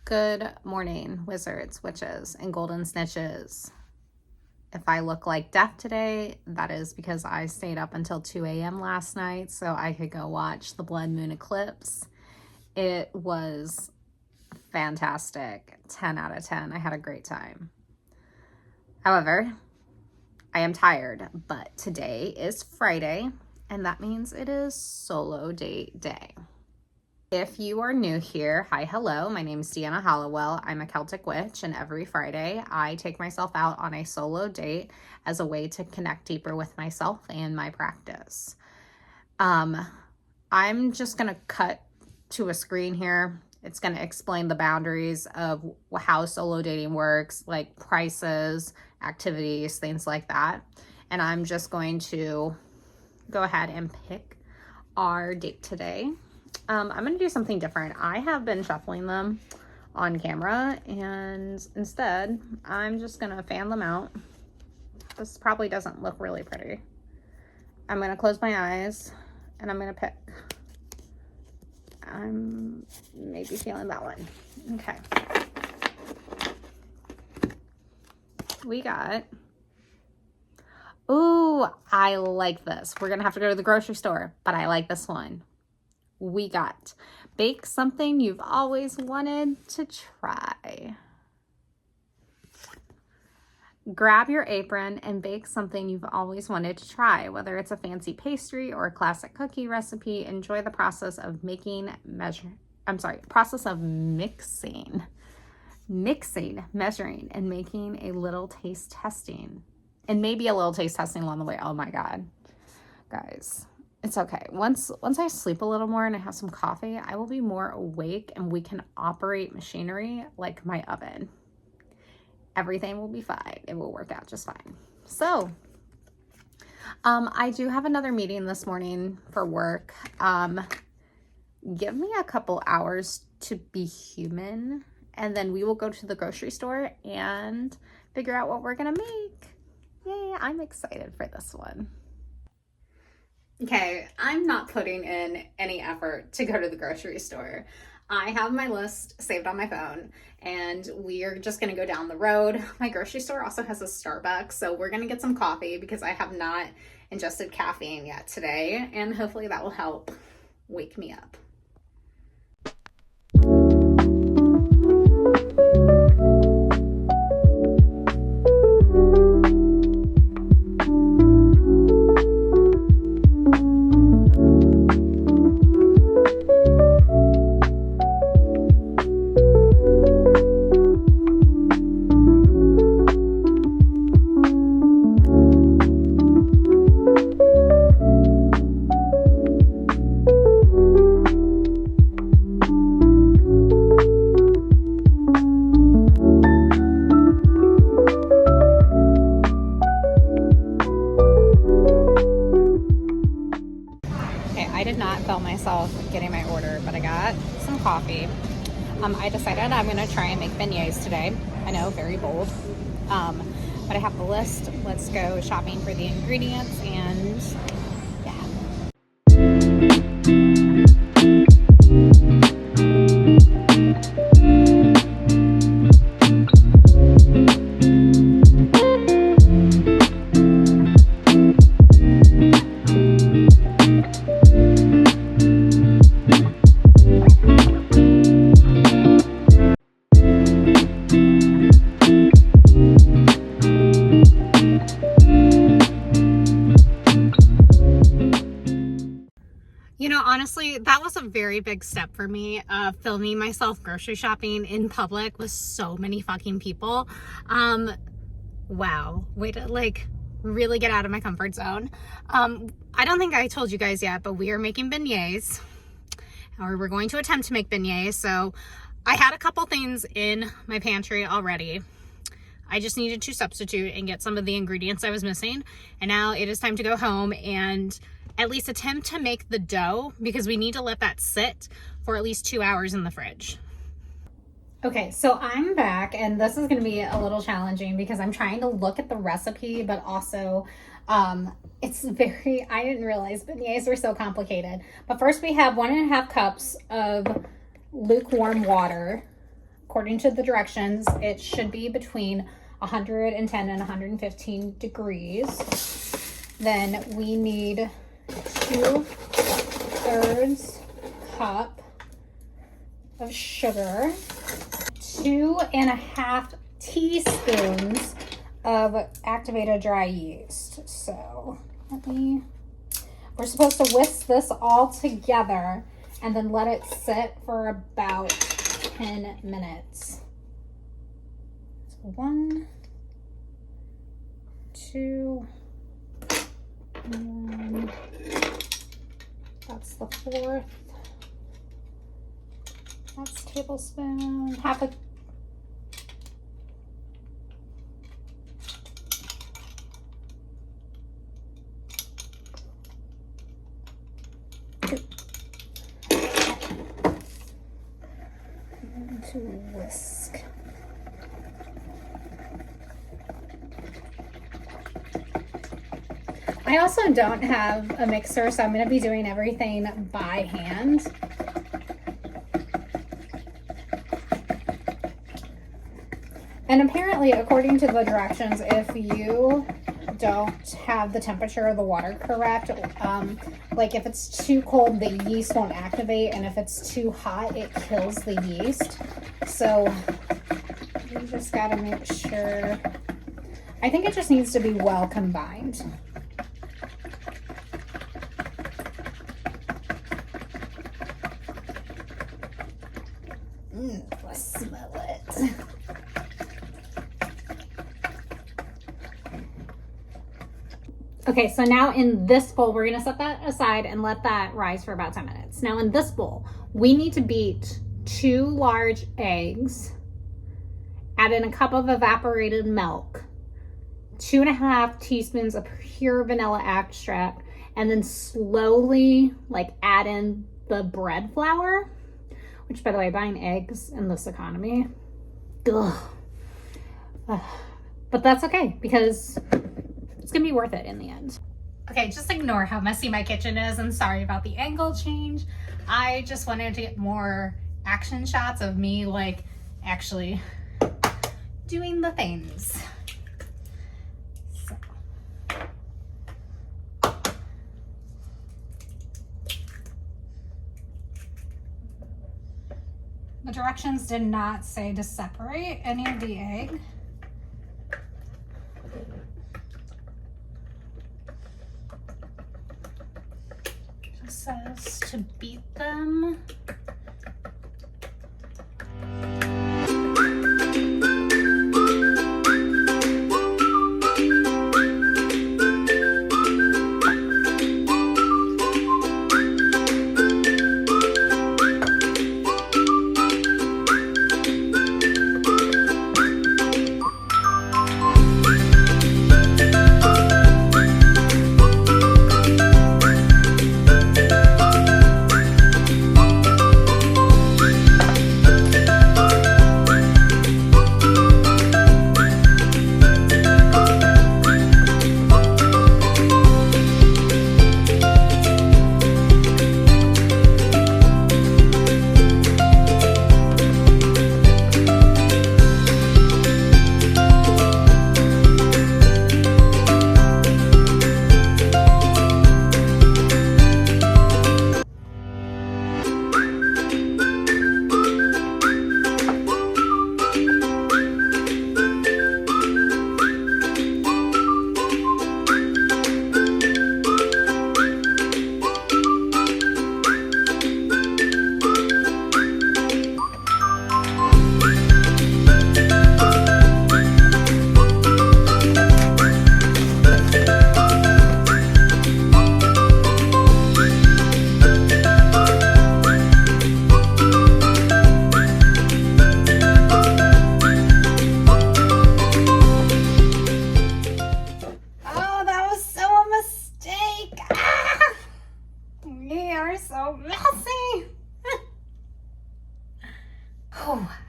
Good morning, wizards, witches, and golden snitches. If I look like death today, that is because I stayed up until 2 a.m. last night so I could go watch the blood moon eclipse. It was fantastic. 10 out of 10. I had a great time. However, I am tired, but today is Friday, and that means it is solo date day. If you are new here, hi, hello, my name is Deanna Hollowell. I'm a Celtic witch, and every Friday I take myself out on a solo date as a way to connect deeper with myself and my practice. I'm just going to cut to a screen here. It's going to explain the boundaries of how solo dating works, like prices, activities, things like that. And I'm just going to go ahead and pick our date today. I'm going to do something different. I have been shuffling them on camera, and instead I'm just going to fan them out. This probably doesn't look really pretty. I'm going to close my eyes and I'm going to pick. I'm maybe feeling that one. Okay. We got, ooh, I like this. We're going to have to go to the grocery store, but I like this one. We got bake something you've always wanted to try. Grab your apron and bake something you've always wanted to try. Whether it's a fancy pastry or a classic cookie recipe, enjoy the process of mixing, measuring, and making a little taste testing. And maybe a little taste testing along the way. Oh my God. Guys. It's okay. Once I sleep a little more and I have some coffee, I will be more awake and we can operate machinery like my oven. Everything will be fine. It will work out just fine. So, I do have another meeting this morning for work. Give me a couple hours to be human, and then we will go to the grocery store and figure out what we're gonna make. Yay, I'm excited for this one. Okay, I'm not putting in any effort to go to the grocery store. I have my list saved on my phone, and we are just gonna go down the road. My grocery store also has a Starbucks, so we're gonna get some coffee because I have not ingested caffeine yet today, and hopefully that will help wake me up. I did not film myself getting my order, but I got some coffee. I decided I'm going to try and make beignets today. I know, very bold. But I have the list. Let's go shopping for the ingredients and yeah. Honestly, that was a very big step for me, filming myself grocery shopping in public with so many fucking people. Wow, way to really get out of my comfort zone. I don't think I told you guys yet, but we are making beignets, or we're going to attempt to make beignets. So I had a couple things in my pantry already. I just needed to substitute and get some of the ingredients I was missing. And now it is time to go home and at least attempt to make the dough, because we need to let that sit for at least 2 hours in the fridge. Okay, so I'm back, and this is going to be a little challenging because I'm trying to look at the recipe, but also it's very, I didn't realize beignets were so complicated. But first we have 1.5 cups of lukewarm water. according to the directions, it should be between 110 and 115 degrees. Then we need 2/3 cup of sugar, 2.5 teaspoons of activated dry yeast. So we're supposed to whisk this all together and then let it sit for about 10 minutes. So 1, 2, 1. That's the 4th. That's tablespoon, half a to whisk. I also don't have a mixer, so I'm going to be doing everything by hand. And apparently, according to the directions, if you don't have the temperature of the water correct, like if it's too cold, the yeast won't activate, and if it's too hot, it kills the yeast. So you just gotta make sure. I think it just needs to be well combined. I smell it. Okay, so now in this bowl, we're gonna set that aside and let that rise for about 10 minutes. Now in this bowl, we need to beat 2 large eggs, add in a cup of evaporated milk, 2.5 teaspoons of pure vanilla extract, and then slowly add in the bread flour, which, by the way, buying eggs in this economy, ugh. But that's okay because it's gonna be worth it in the end. Okay, just ignore how messy my kitchen is, and sorry about the angle change. I just wanted to get more action shots of me actually doing the things. So. The directions did not say to separate any of the egg. It says to beat them.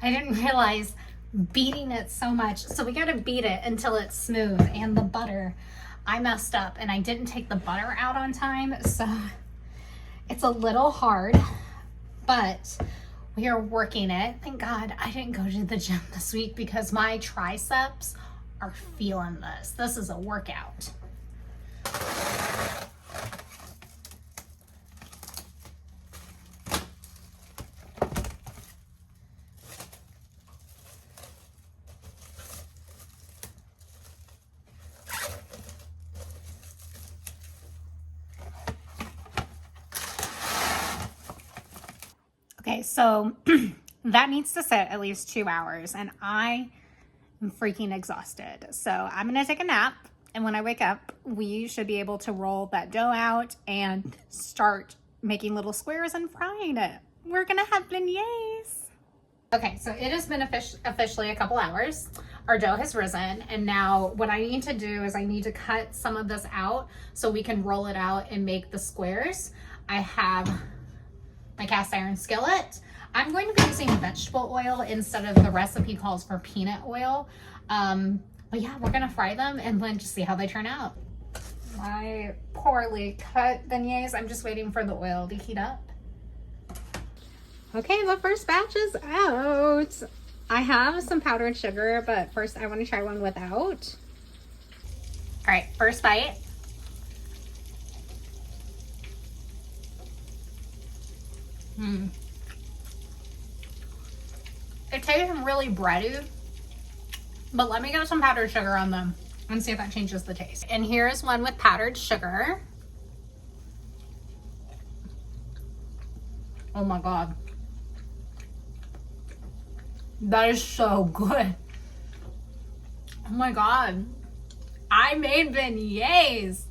I didn't realize beating it so much. So we gotta beat it until it's smooth. And the butter, I messed up and I didn't take the butter out on time. So it's a little hard, but We are working it. Thank God I didn't go to the gym this week because my triceps are feeling this. This is a workout. Okay, so that needs to sit at least 2 hours, and I am freaking exhausted. So I'm gonna take a nap, and when I wake up, we should be able to roll that dough out and start making little squares and frying it. We're gonna have beignets. Okay, so it has been officially a couple hours. Our dough has risen, and now what I need to do is I need to cut some of this out so we can roll it out and make the squares. I have my cast iron skillet. I'm going to be using vegetable oil instead of the recipe calls for peanut oil. But yeah, we're gonna fry them and then just see how they turn out. My poorly cut beignets, I'm just waiting for the oil to heat up. Okay, the first batch is out. I have some powdered sugar, but first I want to try one without. All right, first bite. It tastes really bready, but let me get some powdered sugar on them and see if that changes the taste. And here's one with powdered sugar. Oh my God. That is so good. Oh my God. I made beignets.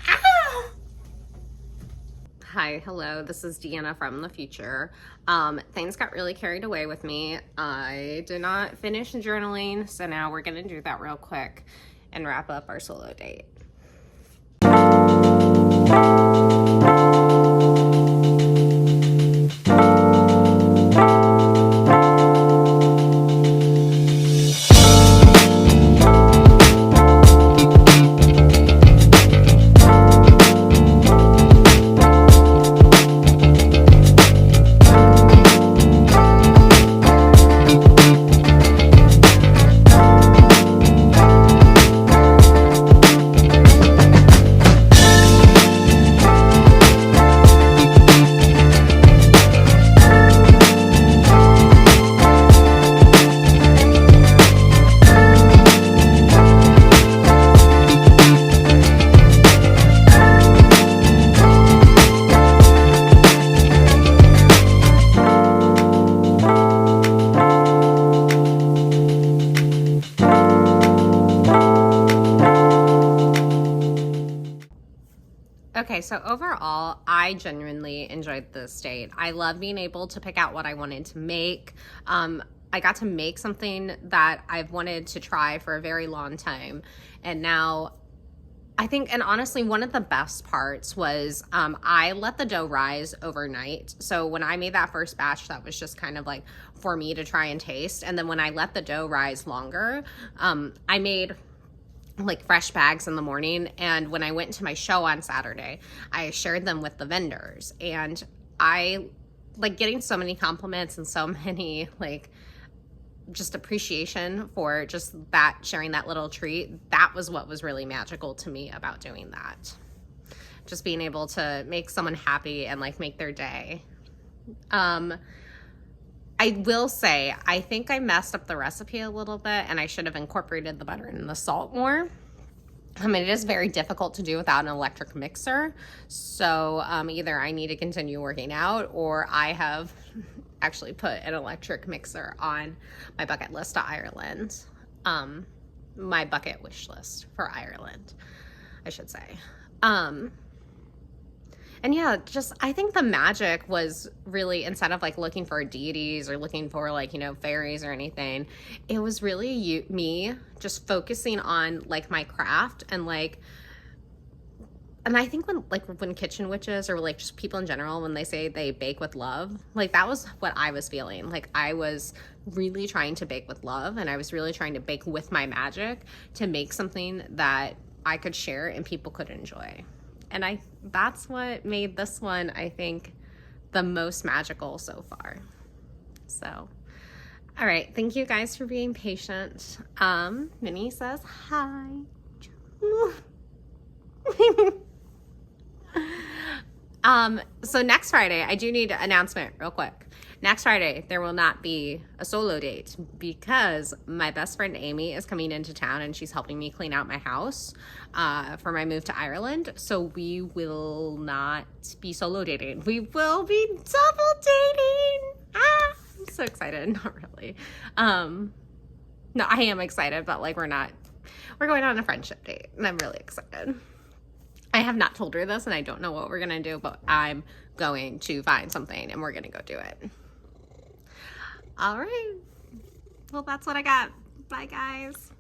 Ah! Hi, hello, this is Deanna from the future. Things got really carried away with me. I did not finish journaling, so now we're gonna do that real quick and wrap up our solo date. Okay, so overall, I genuinely enjoyed this date. I love being able to pick out what I wanted to make. I got to make something that I've wanted to try for a very long time. And now I think, and honestly, one of the best parts was I let the dough rise overnight. So when I made that first batch, that was just kind of like for me to try and taste. And then when I let the dough rise longer, I made like fresh bags in the morning, and when I went to my show on Saturday, I shared them with the vendors, and I like getting so many compliments and so many like just appreciation for just that, sharing that little treat. That was what was really magical to me about doing that, just being able to make someone happy and like make their day. I will say, I think I messed up the recipe a little bit, and I should have incorporated the butter and the salt more. I mean, it is very difficult to do without an electric mixer. So either I need to continue working out, or I have actually put an electric mixer on my bucket list to Ireland. My bucket wish list for Ireland, I should say. And yeah, just, I think the magic was really, instead of like looking for deities or looking for like, you know, fairies or anything, it was really me just focusing on like my craft and like, and I think when kitchen witches or like just people in general, when they say they bake with love, like that was what I was feeling. Like I was really trying to bake with love, and I was really trying to bake with my magic to make something that I could share and people could enjoy. And that's what made this one, I think, the most magical so far. So, all right. Thank you guys for being patient. Minnie says hi. So next Friday, I do need an announcement real quick. Next Friday, there will not be a solo date because my best friend Amy is coming into town and she's helping me clean out my house for my move to Ireland. So we will not be solo dating. We will be double dating. Ah, I'm so excited. Not really. No, I am excited, but like we're going on a friendship date and I'm really excited. I have not told her this and I don't know what we're going to do, but I'm going to find something and we're going to go do it. All right. Well, that's what I got. Bye, guys.